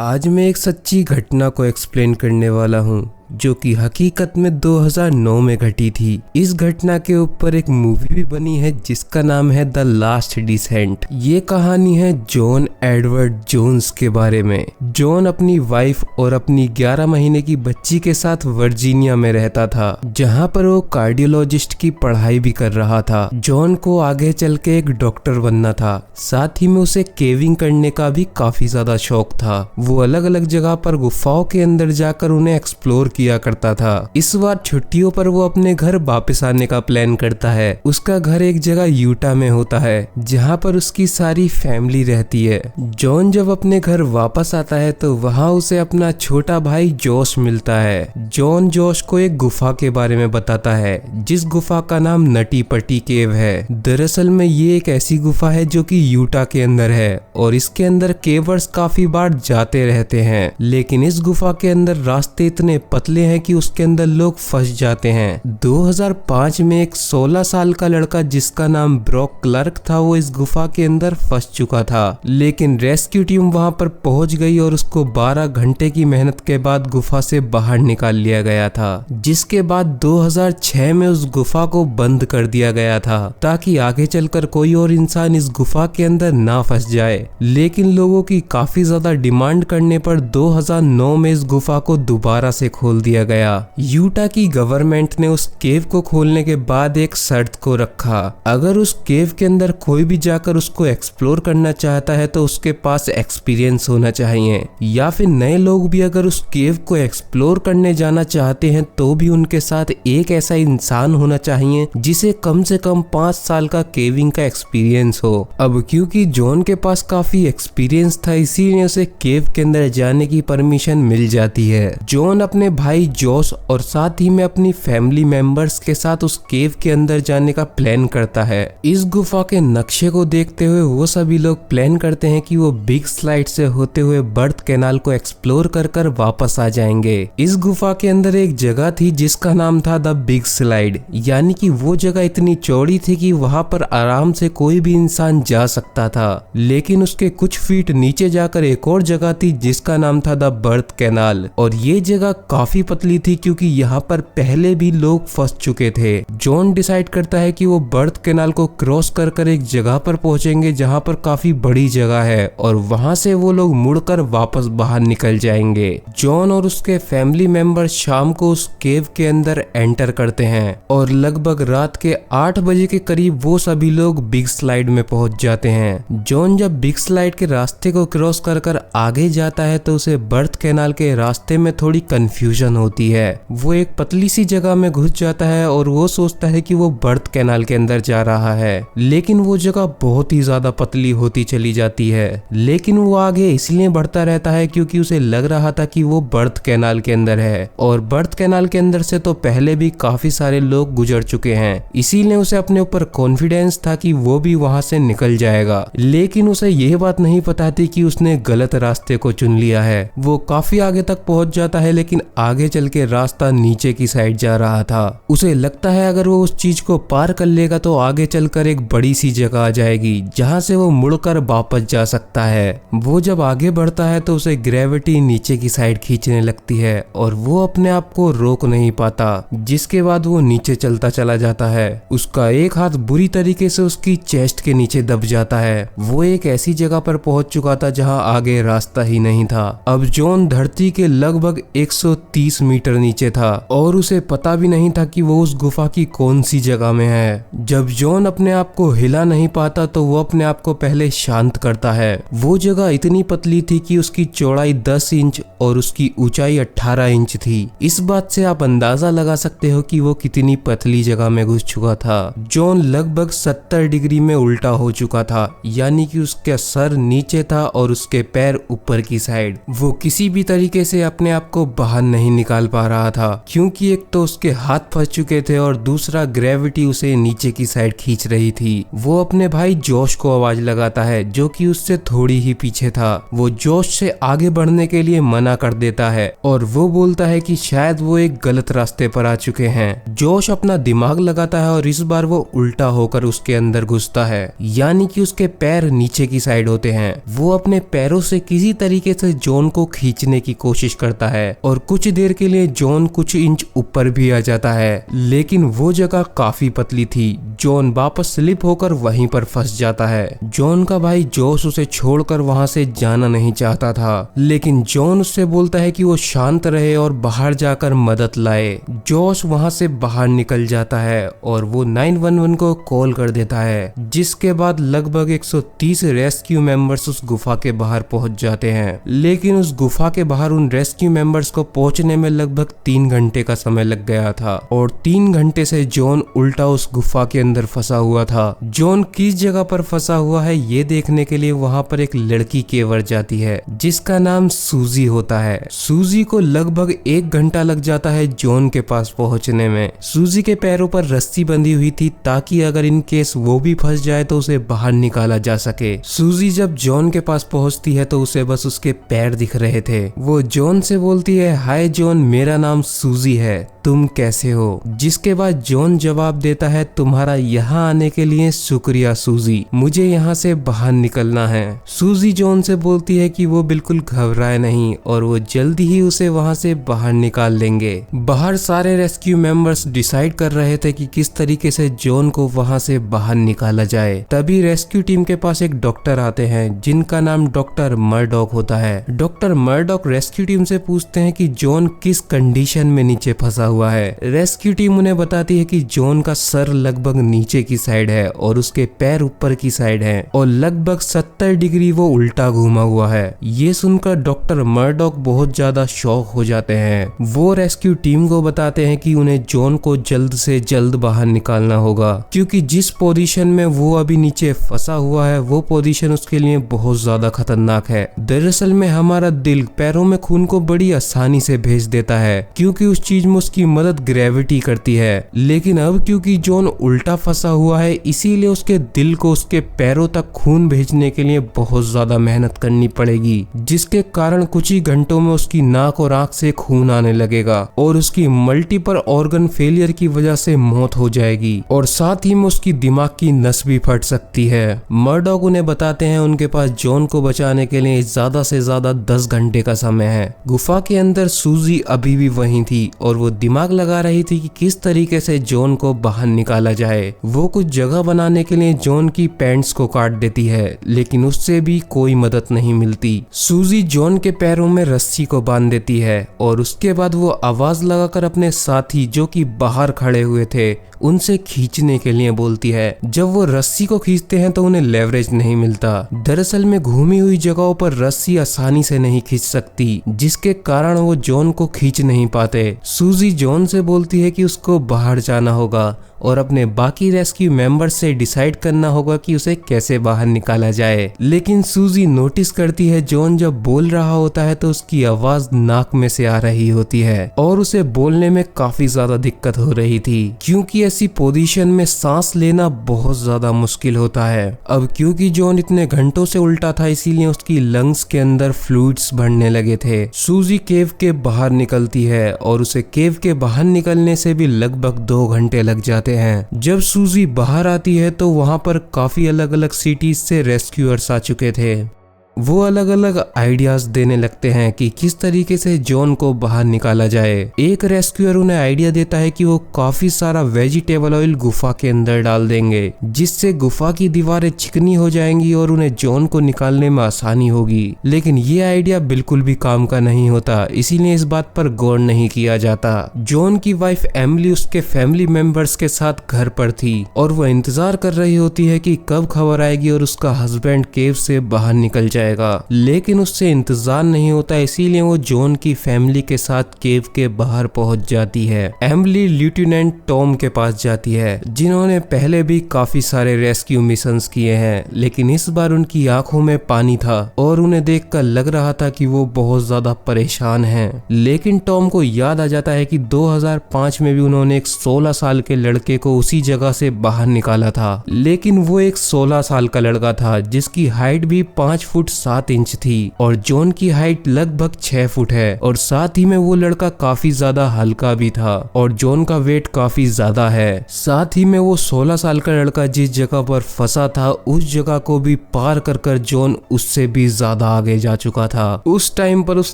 आज मैं एक सच्ची घटना को एक्सप्लेन करने वाला हूँ जो कि हकीकत में 2009 में घटी थी। इस घटना के ऊपर एक मूवी भी बनी है जिसका नाम है द लास्ट डिसेंट। ये कहानी है जॉन एडवर्ड जोन्स के बारे में। जॉन अपनी वाइफ और अपनी 11 महीने की बच्ची के साथ वर्जीनिया में रहता था, जहाँ पर वो कार्डियोलॉजिस्ट की पढ़ाई भी कर रहा था। जॉन को आगे चल के एक डॉक्टर बनना था, साथ ही में उसे केविंग करने का भी काफी ज्यादा शौक था। वो अलग अलग जगह पर गुफाओं के अंदर जाकर उन्हें एक्सप्लोर किया करता था। इस बार छुट्टियों पर वो अपने घर वापस आने का प्लान करता है। उसका घर एक जगह यूटा में होता है जहाँ पर उसकी सारी फैमिली रहती है। जॉन जब अपने घर वापस आता है तो वहाँ उसे अपना छोटा भाई जोश मिलता है। जॉन जोश को एक गुफा के बारे में बताता है जिस गुफा का नाम नटी पटी केव है। दरअसल में ये एक ऐसी गुफा है जो कि यूटा के अंदर है और इसके अंदर केवर्स काफी बार जाते रहते हैं, लेकिन इस गुफा के अंदर रास्ते इतने पतले हैं कि उसके अंदर लोग फंस जाते हैं। 2005 में एक 16 साल का लड़का जिसका नाम ब्रॉक क्लार्क था, वो इस गुफा के अंदर फंस चुका था, लेकिन रेस्क्यू टीम वहां पर पहुंच गई और उसको 12 घंटे की मेहनत के बाद गुफा से बाहर निकाल लिया गया था। जिसके बाद 2006 में उस गुफा को बंद कर दिया गया था ताकि आगे चलकर कोई और इंसान इस गुफा के अंदर ना फंस जाए, लेकिन लोगों की काफी ज्यादा डिमांड करने पर 2009 में इस गुफा को दोबारा से खोल दिया गया। यूटा की गवर्नमेंट ने उस केव को खोलने के बाद एक शर्त को रखा, अगर उस केव के अंदर कोई भी जाकर उसको एक्सप्लोर करना चाहता है तो उसके पास एक्सपीरियंस होना चाहिए, या फिर नए लोग भी अगर उस केव को एक्सप्लोर करने जाना चाहते हैं तो भी उनके साथ एक ऐसा इंसान होना चाहिए जिसे कम से कम 5 साल का केविंग का एक्सपीरियंस हो। अब क्योंकि जॉन के पास काफी एक्सपीरियंस था, इसीलिए उसे केव के अंदर जाने की परमिशन मिल जाती है। जॉन अपने भाई जोश और साथ ही में अपनी फैमिली मेंबर्स के साथ उस केव के अंदर जाने का प्लान करता है। इस गुफा के नक्शे को देखते हुए वो सभी लोग प्लान करते हैं कि वो बिग स्लाइड से होते हुए बर्थ कैनाल को एक्सप्लोर कर कर वापस आ जाएंगे। इस गुफा के अंदर एक जगह थी जिसका नाम था द बिग स्लाइड, यानी कि वो जगह इतनी चौड़ी थी कि वहां पर आराम से कोई भी इंसान जा सकता था, लेकिन उसके कुछ फीट नीचे जाकर एक और जगह थी जिसका नाम था द बर्थ कैनाल, और ये जगह काफी पतली थी क्योंकि यहाँ पर पहले भी लोग फंस चुके थे। जॉन डिसाइड करता है कि वो बर्थ कैनाल को क्रॉस कर कर एक जगह पर पहुंचेंगे जहाँ पर काफी बड़ी जगह है और वहां से वो लोग मुड़कर वापस बाहर निकल जाएंगे। जॉन और उसके फैमिली मेंबर शाम को उस केव के अंदर एंटर करते हैं और लगभग रात के 8 बजे के करीब वो सभी लोग बिग स्लाइड में पहुंच जाते हैं। जॉन जब बिग स्लाइड के रास्ते को क्रॉस कर कर आगे जाता है तो उसे बर्थ कैनाल के रास्ते में थोड़ी कंफ्यूजन होती है। वो एक पतली सी जगह में घुस जाता है और वो सोचता है कि वो बर्थ कैनाल के अंदर जा रहा है, लेकिन वो जगह बहुत ही ज्यादा पतली होती चली जाती है। लेकिन वो आगे इसलिए बढ़ता रहता है क्योंकि उसे लग रहा था कि वो बर्थ कैनाल के अंदर है और बर्थ कैनाल के अंदर से तो पहले भी काफी सारे लोग गुजर चुके हैं, इसीलिए उसे अपने ऊपर कॉन्फिडेंस था कि वो भी वहां से निकल जाएगा। लेकिन उसे यह बात नहीं पता थी कि उसने गलत रास्ते को चुन लिया है। वो काफी आगे तक पहुंच जाता है, लेकिन आगे चल के रास्ता नीचे की साइड जा रहा था। उसे लगता है अगर वो उस चीज को पार कर लेगा तो आगे चलकर एक बड़ी सी जगह आ जाएगी जहां से वो मुड़कर वापस जा सकता है। वो जब आगे बढ़ता है तो उसे ग्रेविटी नीचे की साइड खींचने लगती है और वो अपने आप को रोक नहीं पाता, जिसके बाद वो नीचे चलता चला जाता है। उसका एक हाथ बुरी तरीके से उसकी चेस्ट के नीचे दब जाता है। वो एक ऐसी जगह पर पहुंच चुका था जहां आगे रास्ता ही नहीं था। अब जॉन धरती के लगभग 130 मीटर नीचे था और उसे पता भी नहीं था कि वो उस गुफा की कौन सी जगह में है। जब जॉन अपने आप को हिला नहीं पाता तो वो अपने आप को पहले शांत करता है। वो जगह इतनी पतली थी कि उसकी चौड़ाई 10 इंच और उसकी ऊंचाई 18 इंच थी। इस बात से आप अंदाजा लगा सकते हो कि वो कितनी पतली जगह में घुस चुका था। जॉन लगभग 70 डिग्री में उल्टा हो चुका था, यानी कि उसका सर नीचे था और उसके पैर ऊपर की साइड। वो किसी भी तरीके से अपने आप को बाहर नहीं निकाल पा रहा था, क्योंकि एक तो उसके हाथ फंस चुके थे और दूसरा ग्रेविटी उसे नीचे की साइड खींच रही थी। वो अपने भाई जोश को आवाज लगाता है, जो कि उससे थोड़ी ही पीछे था। वो जोश से आगे बढ़ने के लिए मना कर देता है और वो बोलता है कि शायद वो एक गलत रास्ते पर आ चुके हैं। जोश अपना दिमाग लगाता है और इस बार वो उल्टा होकर उसके अंदर घुसता है, यानी कि उसके पैर नीचे की साइड होते हैं। वो अपने पैरों से किसी तरीके से जॉन को खींचने की कोशिश करता है और कुछ देर के लिए जॉन कुछ इंच ऊपर भी आ जाता है, लेकिन वो जगह काफी पतली थी। जॉन वापस स्लिप होकर वहीं पर फंस जाता है। जॉन का भाई जोश उसे छोड़कर वहां से जाना नहीं चाहता था, लेकिन जॉन उससे बोलता है कि वो शांत रहे और बाहर जाकर मदद लाए। जोश वहां से बाहर निकल जाता है और वो 911 को कॉल कर देता है, जिसके बाद लगभग 130 रेस्क्यू मेंबर्स उस गुफा के बाहर पहुंच जाते हैं। लेकिन उस गुफा के बाहर उन रेस्क्यू मेंबर्स को पहुंचने में लगभग 3 घंटे का समय लग गया था और 3 घंटे से जॉन उल्टा उस गुफा के अंदर फंसा हुआ था। जॉन किस जगह पर फंसा हुआ है ये देखने के लिए वहां पर एक लड़की केवल जाती है, जिसका नाम सूजी होता है। सूजी को लगभग 1 घंटा लग जाता है जॉन के पास पहुंचने में। सूजी के पैरों पर रस्सी बंधी हुई थी, ताकि अगर इन केस वो भी फंस जाए तो उसे बाहर निकाला जा सके। सूजी जब जॉन के पास पहुंचती है तो उसे बस उसके पैर दिख रहे थे। वो जॉन से बोलती है, हाय जॉन, मेरा नाम सूजी है, तुम कैसे हो? जिसके बाद जॉन जवाब देता है, तुम्हारा यहाँ आने के लिए शुक्रिया सूजी, मुझे यहाँ से बाहर निकलना है। सूजी जॉन से बोलती है कि वो बिल्कुल घबराए नहीं और वो जल्दी ही उसे वहाँ से बाहर निकाल लेंगे। बाहर सारे रेस्क्यू मेंबर्स डिसाइड कर रहे थे कि किस तरीके से जॉन को वहाँ से बाहर निकाला जाए। तभी रेस्क्यू टीम के पास एक डॉक्टर आते हैं, जिनका नाम डॉक्टर मर्डॉक होता है। डॉक्टर मर्डॉक रेस्क्यू टीम से पूछते हैं कि जॉन किस कंडीशन में नीचे फंसा हुआ है। रेस्क्यू टीम उन्हें बताती है कि जॉन का सर लगभग नीचे की साइड है और उसके पैर ऊपर की साइड है और लगभग 70 डिग्री वो उल्टा घूमा हुआ है। ये सुनकर डॉक्टर मर्डॉक बहुत ज्यादा शॉक हो जाते हैं। वो रेस्क्यू टीम को बताते हैं कि उन्हें जॉन को जल्द से जल्द बाहर निकालना होगा, क्योंकि जिस पोजीशन में वो अभी नीचे फंसा हुआ है वो पोजीशन उसके लिए बहुत ज्यादा खतरनाक है। दरअसल में हमारा दिल पैरों में खून को बड़ी आसानी से भेज देता है, क्योंकि उस चीज में उसकी मदद ग्रेविटी करती है। लेकिन अब क्योंकि जॉन उल्टा फंसा हुआ है, इसीलिए उसके दिल को उसके पैरों तक खून भेजने के लिए बहुत ज्यादा मेहनत करनी पड़ेगी, जिसके कारण कुछ ही घंटों में उसकी नाक और आंख से खून आने लगेगा और उसकी मल्टीपल ऑर्गन फेलियर की वजह से मौत हो जाएगी और साथ ही में उसकी दिमाग की नस भी फट सकती है। मर्डॉक उन्हें बताते हैं उनके पास जॉन को बचाने के लिए ज्यादा से ज्यादा 10 घंटे का समय है। गुफा के अंदर सूजी अभी भी वहीं थी और वो दिमाग लगा रही थी कि किस तरीके से जॉन को बाहर निकाला जाए। वो कुछ जगह बनाने के लिए जॉन की पैंट्स को काट देती है, लेकिन उससे भी कोई मदद नहीं मिलती। सूजी जॉन के पैरों में रस्सी को बांध देती है और उसके बाद वो आवाज लगाकर अपने साथी जो कि बाहर खड़े हुए थे उनसे खींचने के लिए बोलती है। जब वो रस्सी को खींचते हैं तो उन्हें लेवरेज नहीं मिलता। दरअसल में घूमी हुई जगहों पर रस्सी आसानी से नहीं खींच सकती, जिसके कारण वो जॉन को खींच नहीं पाते। सूजी जॉन से बोलती है कि उसको बाहर जाना होगा और अपने बाकी रेस्क्यू मेंबर्स से डिसाइड करना होगा कि उसे कैसे बाहर निकाला जाए। लेकिन सूजी नोटिस करती है जॉन जब बोल रहा होता है तो उसकी आवाज नाक में से आ रही होती है और उसे बोलने में काफी ज्यादा दिक्कत हो रही थी, क्योंकि ऐसी पोजीशन में सांस लेना बहुत ज्यादा मुश्किल होता है। अब क्योंकि जॉन इतने घंटों से उल्टा था, इसीलिए उसकी लंग्स के अंदर फ्लूइड्स बढ़ने लगे थे। सूजी केव के बाहर निकलती है और उसे केव के बाहर निकलने से भी लगभग 2 घंटे लग जाते हैं। जब सूजी बाहर आती है तो वहां पर काफी अलग अलग सिटीज से रेस्क्यूअर्स आ चुके थे। वो अलग अलग आइडियाज देने लगते हैं कि किस तरीके से जॉन को बाहर निकाला जाए। एक रेस्क्यूअर उन्हें आइडिया देता है कि वो काफी सारा वेजिटेबल ऑयल गुफा के अंदर डाल देंगे, जिससे गुफा की दीवारें चिकनी हो जाएंगी और उन्हें जॉन को निकालने में आसानी होगी। लेकिन ये आइडिया बिल्कुल भी काम का नहीं होता, इसीलिए इस बात पर गौर नहीं किया जाता। जॉन की वाइफ एमिली उसके फैमिली मेंबर्स के साथ घर पर थी और वो इंतजार कर रही होती है कि कब खबर आएगी और उसका हस्बैंड केव से बाहर निकल जाए। जाएगा, लेकिन उससे इंतजार नहीं होता, इसीलिए वो जॉन की फैमिली के साथ केव के बाहर पहुंच जाती है। एमिली लेफ्टिनेंट टॉम के पास जाती है, जिन्होंने पहले भी काफी सारे रेस्क्यू मिशंस किए हैं, लेकिन इस बार उनकी आंखों में पानी था और उन्हें देखकर लग रहा था कि वो बहुत ज्यादा परेशान हैं। लेकिन टॉम को याद आ जाता है कि 2005 में भी उन्होंने एक 16 साल के लड़के को उसी जगह से बाहर निकाला था, लेकिन वो एक 16 साल का लड़का था जिसकी हाइट भी 5 फुट 7 इंच थी और जॉन की हाइट लगभग 6 फुट है, और साथ ही में वो लड़का काफी ज्यादा हल्का भी था और जॉन का वेट काफी ज्यादा है। साथ ही में वो 16 साल का लड़का जिस जगह पर फंसा था उस जगह को भी पार कर जॉन उससे भी ज्यादा आगे जा चुका था। उस टाइम पर उस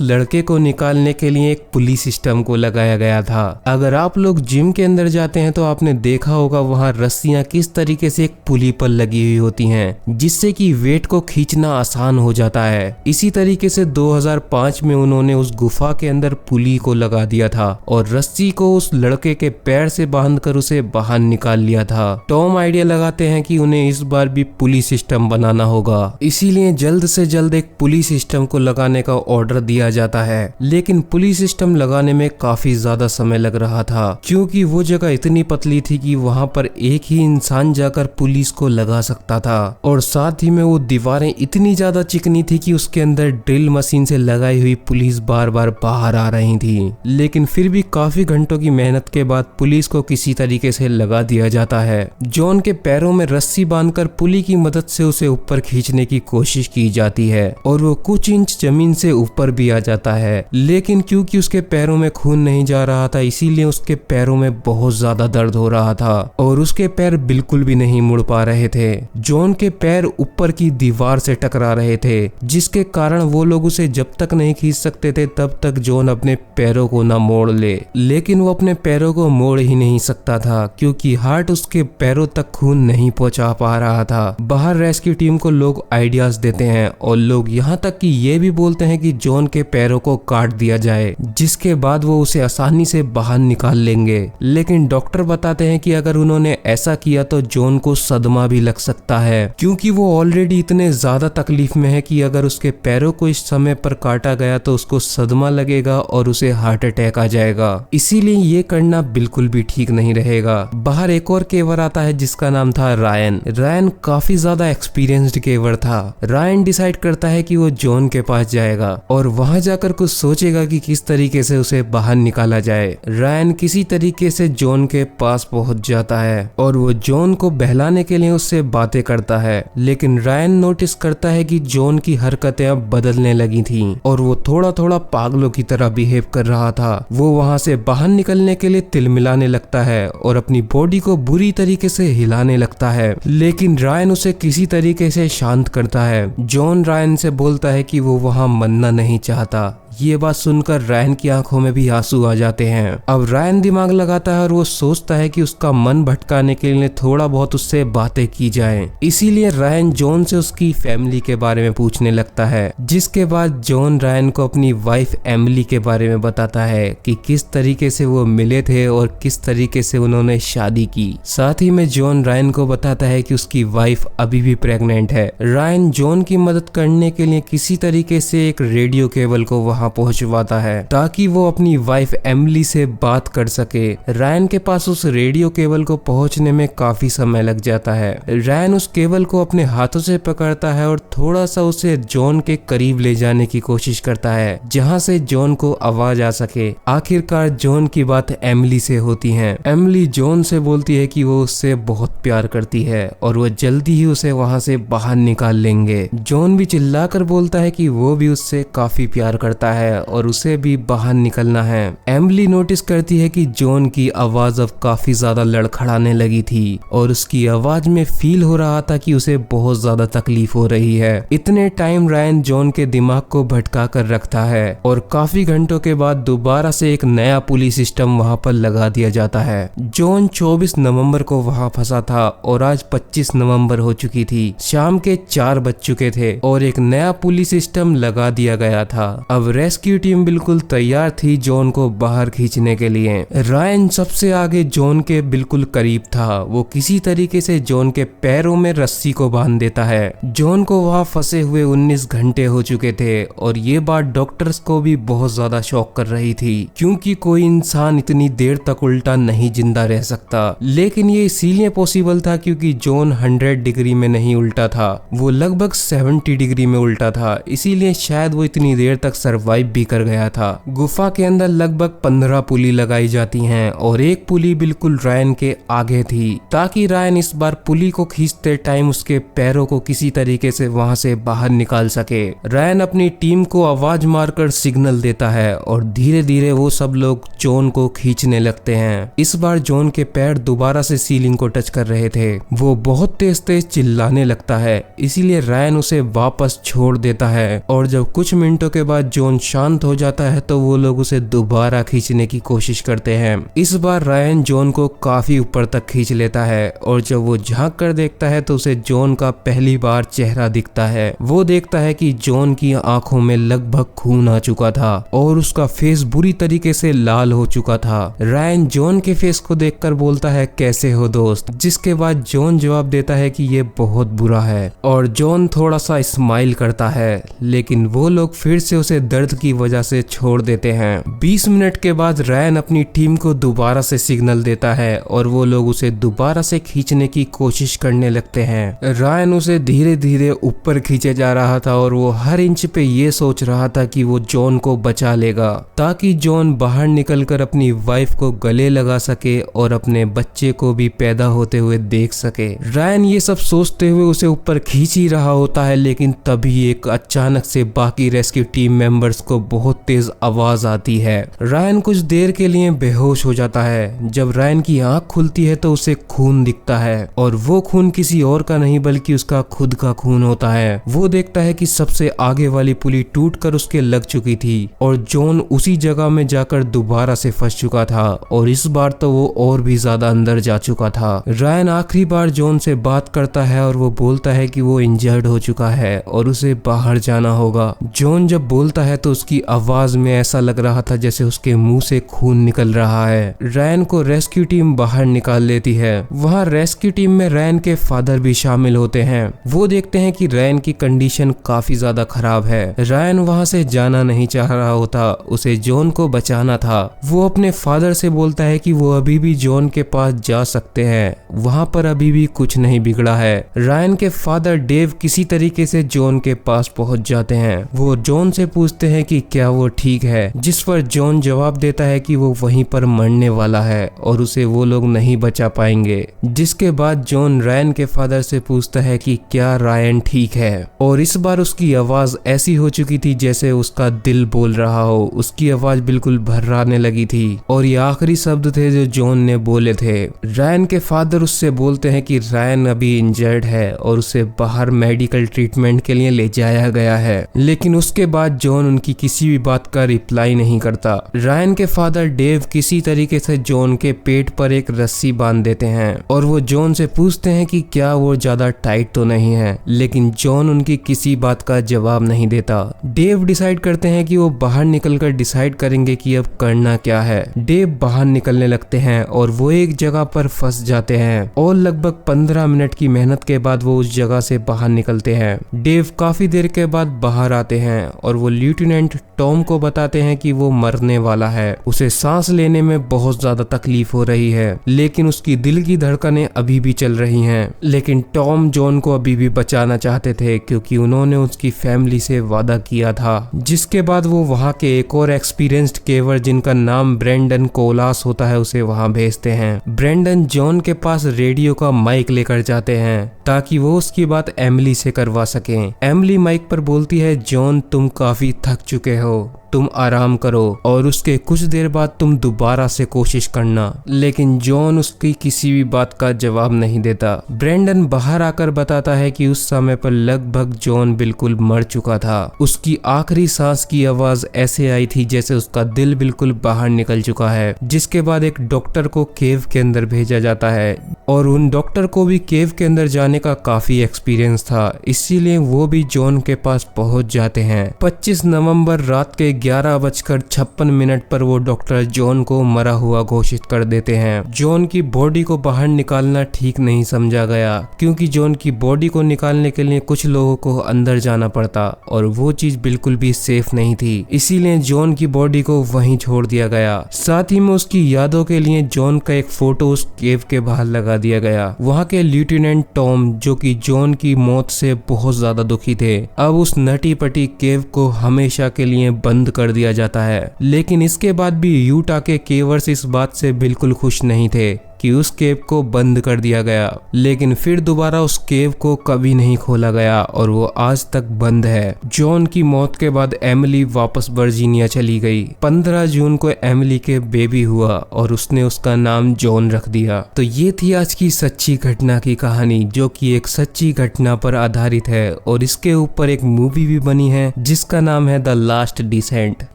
लड़के को निकालने के लिए एक पुली सिस्टम को लगाया गया था। अगर आप लोग जिम के अंदर जाते हैं तो आपने देखा होगा वहां रस्सियां किस तरीके से एक पुली पर लगी हुई होती हैं, जिससे कि वेट को खींचना आसान हो जाता है। इसी तरीके से 2005 में उन्होंने उस गुफा के अंदर पुली को लगा दिया था और रस्सी को उस लड़के के पैर से बांधकर उसे बाहर निकाल लिया था। टॉम आइडिया लगाते हैं कि उन्हें इस बार भी पुली सिस्टम बनाना होगा, इसीलिए जल्द से जल्द एक पुली सिस्टम को लगाने का ऑर्डर दिया जाता है। लेकिन पुली सिस्टम लगाने में काफी ज्यादा समय लग रहा था, क्योंकि वो जगह इतनी पतली थी कि वहां पर एक ही इंसान जाकर पुलिस को लगा सकता था, और साथ ही में वो दीवारें इतनी ज्यादा चिकनी थी कि उसके अंदर ड्रिल मशीन से लगाई हुई पुलिस बार बार बाहर आ रही थी। लेकिन फिर भी काफी घंटों की मेहनत के बाद पुलिस को किसी तरीके से लगा दिया जाता है। जॉन के पैरों में रस्सी बांधकर पुली की मदद से उसे ऊपर खींचने की कोशिश की जाती है और वो कुछ इंच जमीन से ऊपर भी आ जाता है, लेकिन क्योंकि उसके पैरों में खून नहीं जा रहा था इसीलिए उसके पैरों में बहुत ज्यादा दर्द हो रहा था और उसके पैर बिल्कुल भी नहीं मुड़ पा रहे थे। जॉन के पैर ऊपर की दीवार से टकरा रहे थे, जिसके कारण वो लोग उसे जब तक नहीं खींच सकते थे तब तक जॉन अपने पैरों को ना मोड़ ले। लेकिन वो अपने पैरों को मोड़ ही नहीं सकता था, क्योंकि हार्ट उसके पैरों तक खून नहीं पहुंचा पा रहा था। बाहर रेस्क्यू टीम को लोग आइडियाज देते हैं और लोग यहाँ तक कि ये भी बोलते हैं कि जॉन के पैरों को काट दिया जाए, जिसके बाद वो उसे आसानी से बाहर निकाल लेंगे। लेकिन डॉक्टर बताते हैं कि अगर उन्होंने ऐसा किया तो जॉन को सदमा भी लग सकता है, क्योंकि वो ऑलरेडी इतने ज्यादा तकलीफ में है कि अगर उसके पैरों को इस समय पर काटा गया तो उसको सदमा लगेगा और उसे हार्ट अटैक आ जाएगा। इसीलिए ये करना बिल्कुल भी ठीक नहीं रहेगा। बाहर एक और केवर आता है जिसका नाम था रायन। रायन काफी ज्यादा एक्सपीरियंस्ड केवर था। रायन डिसाइड करता है कि वो जॉन के पास जाएगा और वहां जाकर कुछ सोचेगा कि किस तरीके से उसे बाहर निकाला जाए। रायन किसी तरीके से जॉन के पास पहुंच जाता है और वो जॉन को बहलाने के लिए उससे बातें करता है, लेकिन रायन नोटिस करता है कि जॉन की हरकतें अब बदलने लगी थीं और वो थोड़ा थोड़ा पागलों की तरह बिहेव कर रहा था। वो वहां से बाहर निकलने के लिए तिलमिलाने लगता है और अपनी बॉडी को बुरी तरीके से हिलाने लगता है, लेकिन रायन उसे किसी तरीके से शांत करता है। जॉन रायन से बोलता है कि वो वहां मरना नहीं चाहता। ये बात सुनकर रायन की आंखों में भी आंसू आ जाते हैं। अब रायन दिमाग लगाता है और वो सोचता है कि उसका मन भटकाने के लिए थोड़ा बहुत उससे बातें की जाएं। इसीलिए रायन जॉन से उसकी फैमिली के बारे में पूछने लगता है, जिसके बाद जॉन रायन को अपनी वाइफ एमिली के बारे में बताता है कि किस तरीके से वो मिले थे और किस तरीके से उन्होंने शादी की। साथ ही में जॉन रायन को बताता है कि उसकी वाइफ अभी भी प्रेग्नेंट है। रायन जॉन की मदद करने के लिए किसी तरीके से एक रेडियो केबल को वहां पहुंचवाता है ताकि वो अपनी वाइफ एमिली से बात कर सके। रायन के पास उस रेडियो केबल को पहुंचने में काफी समय लग जाता है। रायन उस केबल को अपने हाथों से पकड़ता है और थोड़ा सा उसे जॉन के करीब ले जाने की कोशिश करता है, जहां से जॉन को आवाज आ सके। आखिरकार जॉन की बात एमिली से होती है। एमिली जॉन से बोलती है कि वो उससे बहुत प्यार करती है और वो जल्दी ही उसे वहां से बाहर निकाल लेंगे। जॉन भी चिल्लाकर बोलता है कि वो भी उससे काफी प्यार करता है और उसे भी बाहर निकलना है। एमिली नोटिस करती है कि जॉन की आवाज अब काफी ज्यादा लड़खड़ाने लगी थी और उसकी आवाज में फील हो रहा था कि उसे बहुत ज्यादा तकलीफ हो रही है। इतने टाइम रायन जॉन के दिमाग को भटका कर रखता है और काफी घंटों के बाद दोबारा से एक नया पुलिस सिस्टम वहां पर लगा दिया जाता है। जॉन 24 नवंबर को वहां फंसा था और आज 25 नवंबर हो चुकी थी। शाम के 4 बज चुके थे और एक नया पुलिस सिस्टम लगा दिया गया था। अब रेस्क्यू टीम बिल्कुल तैयार थी जॉन को बाहर खींचने के लिए। रायन सबसे आगे जॉन के बिल्कुल करीब था। वो किसी तरीके से जॉन के पैरों में रस्सी को बांध देता है। जॉन को वहां फंसे हुए 19 घंटे हो चुके थे और ये बात डॉक्टर्स को भी बहुत ज्यादा शॉक कर रही थी, क्योंकि कोई इंसान इतनी देर तक उल्टा नहीं जिंदा रह सकता। लेकिन ये इसीलिए पॉसिबल था क्योंकि जॉन 100 डिग्री में नहीं उल्टा था, वो लगभग 70 डिग्री में उल्टा था, इसीलिए शायद वो इतनी देर तक सरवाइव भी कर गया था। गुफा के अंदर लगभग 15 पुली लगाई जाती हैं और एक पुली बिल्कुल रायन के आगे थी, ताकि रायन इस बार पुली को खींचते टाइम उसके पैरों को किसी तरीके से वहां से बाहर निकाल सके। रायन अपनी टीम को आवाज मारकर सिग्नल देता है और धीरे धीरे वो सब लोग जॉन को खींचने लगते हैं। इस बार जॉन के पैर दोबारा से सीलिंग को टच कर रहे थे। वो बहुत तेज तेज चिल्लाने लगता है, इसीलिए रायन उसे वापस छोड़ देता है और जब कुछ मिनटों के बाद जॉन शांत हो जाता है तो वो लोग उसे दोबारा खींचने की कोशिश करते हैं। इस बार रायन जॉन को काफी ऊपर तक खींच लेता है और जब वो झांक कर देखता है तो उसे जॉन का पहली बार चेहरा दिखता है। वो देखता है कि जॉन की आंखों में लगभग खून आ चुका था और उसका फेस बुरी तरीके से लाल हो चुका था। रायन जॉन के फेस को देखकर बोलता है कैसे हो दोस्त, जिसके बाद जॉन जवाब देता है कि ये बहुत बुरा है और जॉन थोड़ा सा स्माइल करता है, लेकिन वो लोग फिर से उसे दर्द की वजह से छोड़ देते हैं। 20 मिनट के बाद रायन अपनी टीम को दोबारा से सिग्नल देता है और वो लोग उसे दोबारा से खींचने की कोशिश करने लगते हैं। रायन उसे धीरे धीरे ऊपर खींचे जा रहा था और वो हर इंच पे ये सोच रहा था कि वो जॉन को बचा लेगा, ताकि जॉन बाहर निकलकर अपनी वाइफ को गले लगा सके और अपने बच्चे को भी पैदा होते हुए देख सके। रायन ये सब सोचते हुए उसे ऊपर खींच ही रहा होता है, लेकिन तभी एक अचानक से बाकी रेस्क्यू टीम मेंबर्स को बहुत तेज आवाज आती है। रायन कुछ देर के लिए बेहोश हो जाता है। जब रायन की आंख खुलती है तो उसे खून दिखता है और वो खून किसी और का नहीं बल्कि उसका खुद का खून होता है। वो देखता है कि सबसे आगे वाली पुली टूटकर उसके लग चुकी थी और जॉन उसी जगह में जाकर दोबारा से फंस चुका था और इस बार तो वो और भी ज्यादा अंदर जा चुका था। रायन आखिरी बार जॉन से बात करता है और वो बोलता है कि वो इंजर्ड हो चुका है और उसे बाहर जाना होगा। जॉन जब बोलता है तो उसकी आवाज में ऐसा लग रहा था जैसे उसके मुंह से खून निकल रहा है। रायन को रेस्क्यू टीम बाहर निकाल लेती है। वहाँ रेस्क्यू टीम में रायन के फादर भी शामिल होते हैं। वो देखते हैं कि रायन की कंडीशन काफी ज्यादा खराब है। रायन वहाँ से जाना नहीं चाह रहा होता, उसे जॉन को बचाना था। वो अपने फादर से बोलता है कि वो अभी भी जॉन के पास जा सकते हैं, वहाँ पर अभी भी कुछ नहीं बिगड़ा है। रायन के फादर डेव किसी तरीके से जॉन के पास पहुंच जाते हैं। वो जॉन से पूछते हैं कि क्या वो ठीक है, जिस पर जॉन जवाब देता है कि वो वहीं पर मरने वाला है और उसे वो लोग नहीं बचा पाएंगे। जिसके बाद जॉन रायन के फादर से पूछता है कि क्या रायन ठीक है, और इस बार उसकी आवाज ऐसी हो चुकी थी जैसे उसका दिल बोल रहा हो। उसकी आवाज बिल्कुल भर्राने लगी थी और ये आखिरी शब्द थे जो जॉन ने बोले थे। रायन के फादर उससे बोलते हैं कि रायन अभी इंजर्ड है और उसे बाहर मेडिकल ट्रीटमेंट के लिए ले जाया गया है, लेकिन उसके बाद जॉन उनकी किसी भी बात का रिप्लाई नहीं करता। रायन के फादर डेव किसी तरीके से जॉन के पेट पर एक रस्सी बांध देते हैं और वो जॉन से पूछते हैं कि क्या वो ज्यादा टाइट तो नहीं है, लेकिन जॉन उनकी किसी बात का जवाब नहीं देता। डेव डिसाइड करते हैं कि वो बाहर निकलकर डिसाइड करेंगे कि अब करना क्या है। डेव बाहर निकलने लगते हैं और वो एक जगह पर फंस जाते हैं और लगभग 15 मिनट की मेहनत के बाद वो उस जगह से बाहर निकलते हैं। डेव काफी देर के बाद बाहर आते हैं और वो लेफ्टिनेंट टॉम को बताते हैं कि वो मरने वाला है। उसे सांस लेने में बहुत ज्यादा तकलीफ हो रही है, लेकिन उसकी दिल की धड़कनें अभी भी चल रही हैं। लेकिन टॉम जॉन को अभी भी बचाना चाहते थे क्योंकि उन्होंने उसकी फैमिली से वादा किया था। जिसके बाद वो वहाँ के एक और एक्सपीरियंस्ड केवर जिनका नाम ब्रेंडन कोलास होता है उसे वहाँ भेजते हैं। ब्रेंडन जॉन के पास रेडियो का माइक लेकर जाते हैं ताकि वो उसकी बात एमिली से करवा सकें। एमिली माइक पर बोलती है, जॉन तुम काफी थक चुके हो, तुम आराम करो और उसके कुछ देर बाद तुम दोबारा से कोशिश करना। लेकिन जॉन उसकी किसी भी बात का जवाब नहीं देता। ब्रेंडन बाहर आकर बताता है कि उस समय पर लगभग जॉन बिल्कुल मर चुका था। उसकी आखिरी सांस की आवाज ऐसे आई थी जैसे उसका दिल बिल्कुल बाहर निकल चुका है। जिसके बाद एक डॉक्टर को केव के अंदर भेजा जाता है और उन डॉक्टर को भी केव के अंदर जाने का काफी एक्सपीरियंस था, इसीलिए वो भी जॉन के पास पहुंच जाते हैं। 25 नवंबर नवंबर रात के 11:56 पर वो डॉक्टर जॉन को मरा हुआ घोषित कर देते हैं। जॉन की बॉडी को बाहर निकालना ठीक नहीं समझा गया, क्योंकि जॉन की बॉडी को निकालने के लिए कुछ लोगों को अंदर जाना पड़ता और वो चीज बिल्कुल भी सेफ नहीं थी। इसीलिए जॉन की बॉडी को वहीं छोड़ दिया गया। साथ ही में उसकी यादों के लिए जॉन का एक फोटो उस केव के बाहर लगा दिया गया। वहाँ के लेफ्टिनेंट टॉम, जो कि जॉन की मौत से बहुत ज्यादा दुखी थे, अब उस नटी पटी केव को हमेशा के लिए बंद कर दिया जाता है। लेकिन इसके बाद भी यूटा के केवर्स इस बात से बिल्कुल खुश नहीं थे कि उस केव को बंद कर दिया गया। लेकिन फिर दोबारा उस केव को कभी नहीं खोला गया और वो आज तक बंद है। जॉन की मौत के बाद एमिली वापस वर्जीनिया चली गई। 15 जून को एमिली के बेबी हुआ और उसने उसका नाम जॉन रख दिया। तो ये थी आज की सच्ची घटना की कहानी, जो कि एक सच्ची घटना पर आधारित है और इसके ऊपर एक मूवी भी बनी है जिसका नाम है द लास्ट डिसेंट।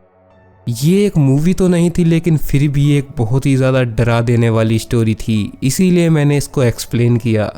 ये एक मूवी तो नहीं थी, लेकिन फिर भी एक बहुत ही ज़्यादा डरा देने वाली स्टोरी थी, इसीलिए मैंने इसको एक्सप्लेन किया।